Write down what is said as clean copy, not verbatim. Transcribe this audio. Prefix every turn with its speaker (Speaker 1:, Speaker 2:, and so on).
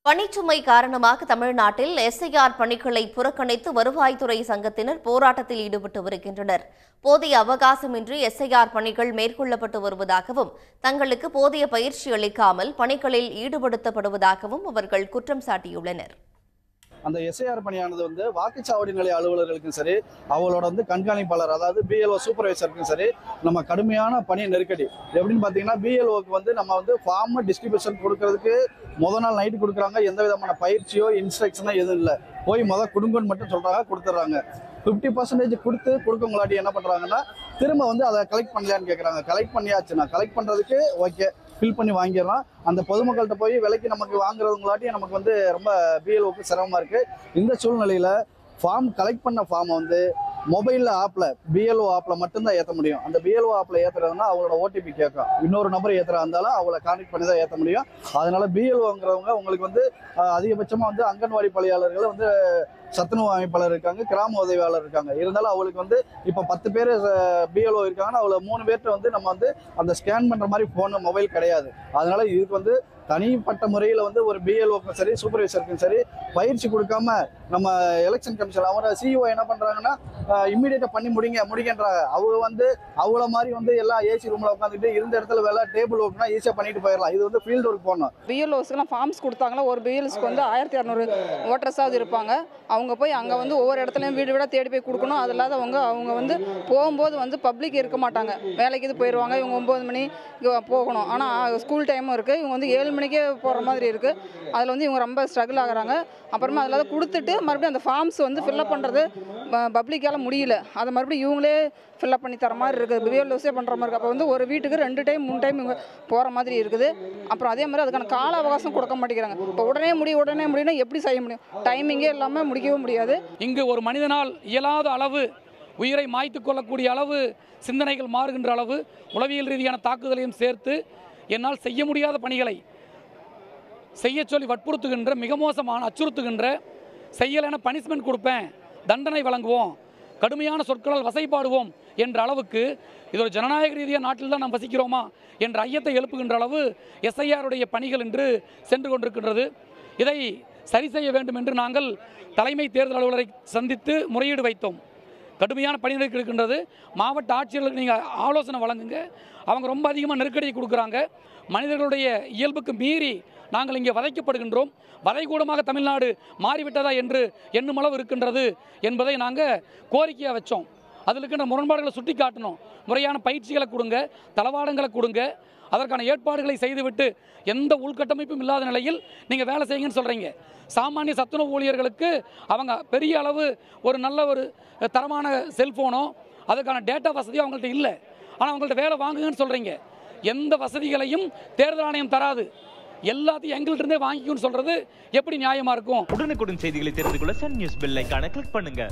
Speaker 1: பணிச்சுமை காரணமாக தமிழ்நாட்டில் எஸ்ஐஆர் பணிகளை புறக்கணித்து வருவாய்த்துறை சங்கத்தினர் போராட்டத்தில் ஈடுபட்டு வருகின்றனர். போதிய அவகாசமின்றி எஸ்ஐஆர் பணிகள் மேற்கொள்ளப்பட்டு வருவதாகவும் தங்களுக்கு போதிய பயிற்சி அளிக்காமல் பணிகளில் ஈடுபடுத்தப்படுவதாகவும் அவர்கள் குற்றம் சாட்டியுள்ளனர்.
Speaker 2: அந்த எஸ்ஐஆர் பணியானது வாக்குச்சாவடி நிலைய அலுவலர்களுக்கும் சரி, அவங்களோட கண்காணிப்பாளர் அதாவது பிஎல்ஓ சூப்பர்வைசருக்கும் சரி நம்ம கடுமையான பணி நெருக்கடி. எப்படின்னு பார்த்தீங்கன்னா பிஎல்ஓக்கு நம்ம ஃபார்ம் டிஸ்ட்ரிபியூஷன் கொடுக்கறதுக்கு முதல் நாள் நைட்டு கொடுக்குறாங்க. எந்த விதமான பயிற்சியோ இன்ஸ்ட்ரக்ஷனோ எதுவும் இல்லை. போய் கொடுங்கன்னு மட்டும் சொல்கிறாங்க, கொடுத்துட்றாங்க. 50% கொடுக்கவங்களாட்டி என்ன பண்ணுறாங்கன்னா திரும்ப அதை கலெக்ட் பண்ணலையான்னு கேட்குறாங்க. கலெக்ட் பண்ணியாச்சுன்னா கலெக்ட் பண்ணுறதுக்கு ஓகே ஃபில் பண்ணி வாங்கிடலாம். அந்த பொதுமக்கள்கிட்ட போய் விலைக்கு நமக்கு வாங்குறவங்களாட்டி நமக்கு ரொம்ப பிஎல்ஓக்கு சிரமமாக இருக்குது. இந்த சூழ்நிலையில் ஃபார்ம் கலெக்ட் பண்ண ஃபார்மை மொபைலில் ஆப்பில் பிஎல்ஓ ஆப்பில் மட்டும்தான் ஏற்ற முடியும். அந்த பிஎல்ஓ ஆப்பில் ஏற்றுறதுனா அவங்களோட ஓடிபி கேட்கும். இன்னொரு நம்பர் ஏற்றுறா இருந்தாலும் அவங்கள கான்டெக்ட் பண்ணி தான் ஏற்ற முடியும். அதனால் பிஎல்ஓங்கிறவங்க உங்களுக்கு அதிகபட்சமாக அங்கன்வாடி பணியாளர்கள் சத்துணவு அமைப்பாளர் இருக்காங்க, கிராம உதவியாளர் இருக்காங்க. இருந்தாலும் அவங்களுக்கு இப்போ 10 பேர் பிஎல்ஓ இருக்காங்கன்னா அவளை 3 பேர்கிட்ட நம்ம அந்த ஸ்கேன் பண்ணுற மாதிரி ஃபோனு மொபைல் கிடையாது. அதனால இதுக்கு தனிப்பட்ட முறையில் ஒரு பிஎல்ஓக்கும் சரி சூப்பர்வைசருக்கும் சரி பயிற்சி கொடுக்காம நம்ம எலெக்ஷன் கமிஷன் அவரை சிஇஓ என்ன பண்ணுறாங்கன்னா இம்மிடியேட்டாக பண்ணி முடிங்கன்றாங்க. அவங்க அவ்வளோ மாதிரி எல்லாம் ஏசி ரூமில் உட்காந்துட்டு இருந்த இடத்துல வேலை டேபிள் ஒர்க்னா ஈஸியாக பண்ணிட்டு போயிடலாம். இது ஃபீல்டு ஒர்க் போகணும்.
Speaker 3: பிஎல்ஓஸ்க்குலாம் ஃபார்ம்ஸ் கொடுத்தாங்களா, ஒரு பிஎல்ஓஸ்க்கு 1600 ஓட்டர்ஸாவது இருப்பாங்க. அவங்க போய் அங்கே ஒவ்வொரு இடத்துலையும் வீடு வீடாக தேடி போய் கொடுக்கணும். அது இல்லாத அவங்க போகும்போது பப்ளிக் இருக்க மாட்டாங்க, வேலைக்கு இது போயிடுவாங்க. இவங்க 9 மணி போகணும். ஆனால் ஸ்கூல் டைமும் இருக்குது. இவங்க 7 மணிக்கே போகிற மாதிரி இருக்குது. அதில் இவங்க ரொம்ப ஸ்ட்ரகிள் ஆகுறாங்க. அப்புறமா அதில் கொடுத்துட்டு மறுபடியும் அந்த ஃபார்ம்ஸ் ஃபில்அப் பண்ணுறது பப்ளிக்கால் முடியல. அதை மறுபடியும் இவங்களே ஃபில்அப் பண்ணி தர மாதிரி இருக்குது. பிஎல்ஓஸே பண்ணுற மாதிரி இருக்குது. அப்போ ஒரு வீட்டுக்கு 2 டைம் 3 டைம் இவங்க போகிற மாதிரி இருக்குது. அப்புறம் அதே மாதிரி அதுக்கான கால அவகாசம் கொடுக்க மாட்டேங்கிறாங்க. இப்போ உடனே முடியும்னா எப்படி செய்ய முடியும்? டைமிங்கே இல்லாமல் முடிக்கவும் முடியாது.
Speaker 4: இங்கு ஒரு மனிதனால் இயலாத அளவு உயிரை மாய்த்து கொள்ளக்கூடிய அளவு சிந்தனைகள் மாறுகின்ற அளவு உளவியல் ரீதியான தாக்குதலையும் சேர்த்து என்னால் செய்ய முடியாத பணிகளை செய்ய சொல்லி வற்புறுத்துகின்ற, மிக மோசமான அச்சுறுத்துகின்ற, செய்யலைன்னா பனிஷ்மெண்ட் கொடுப்பேன், தண்டனை வழங்குவோம், கடுமையான சொற்களால் வசைப்பாடுவோம் என்ற அளவுக்கு இது ஒரு ஜனநாயக ரீதியாக நாட்டில் தான் நாம் வசிக்கிறோமா என்ற ஐயத்தை எழுப்புகின்ற அளவு எஸ்ஐஆருடைய பணிகள் என்று சென்று கொண்டிருக்கின்றது. இதை சரி செய்ய வேண்டும் என்று நாங்கள் தலைமை தேர்தல் அலுவலரை சந்தித்து முறையீடு வைத்தோம். கடுமையான பணி நெருக்கடி இருக்கின்றது. மாவட்ட ஆட்சியர்களுக்கு நீங்கள் ஆலோசனை வழங்குங்க. அவங்க ரொம்ப அதிகமாக நெருக்கடியை கொடுக்குறாங்க. மனிதர்களுடைய இயல்புக்கு மீறி நாங்கள் இங்கே வதைக்கப்படுகின்றோம். வதைகூடமாக தமிழ்நாடு மாறிவிட்டதா என்று எண்ணும் அளவு இருக்கின்றது என்பதை நாங்கள் கோரிக்கையாக வச்சோம். அதில் இருக்கின்ற முரண்பாடுகளை சுட்டி காட்டணும். முறையான பயிற்சிகளை கொடுங்க, தளவாடங்களை கொடுங்க, அதற்கான ஏற்பாடுகளை செய்துவிட்டு எந்த உள்கட்டமைப்பும் இல்லாத நிலையில் நீங்கள் வேலை செய்யுங்கன்னு சொல்கிறீங்க. சாமானிய சத்துணவு ஊழியர்களுக்கு அவங்க பெரிய அளவு ஒரு நல்ல ஒரு தரமான செல்ஃபோனோ அதுக்கான டேட்டா வசதியோ அவங்கள்ட்ட இல்லை. ஆனால் அவங்கள்ட்ட வேலை வாங்குங்கன்னு சொல்கிறீங்க. எந்த வசதிகளையும் தேர்தல் ஆணையம் தராது. எல்லாத்தையும் எங்கள்கிட்ட இருந்தே வாங்கிக்கும்னு சொல்கிறது எப்படி நியாயமாக இருக்கும்?
Speaker 5: உடனுக்குடன் செய்திகளை தெரிந்து கொள்ள சன் நியூஸ் பெல் ஐகானை கிளிக் பண்ணுங்க.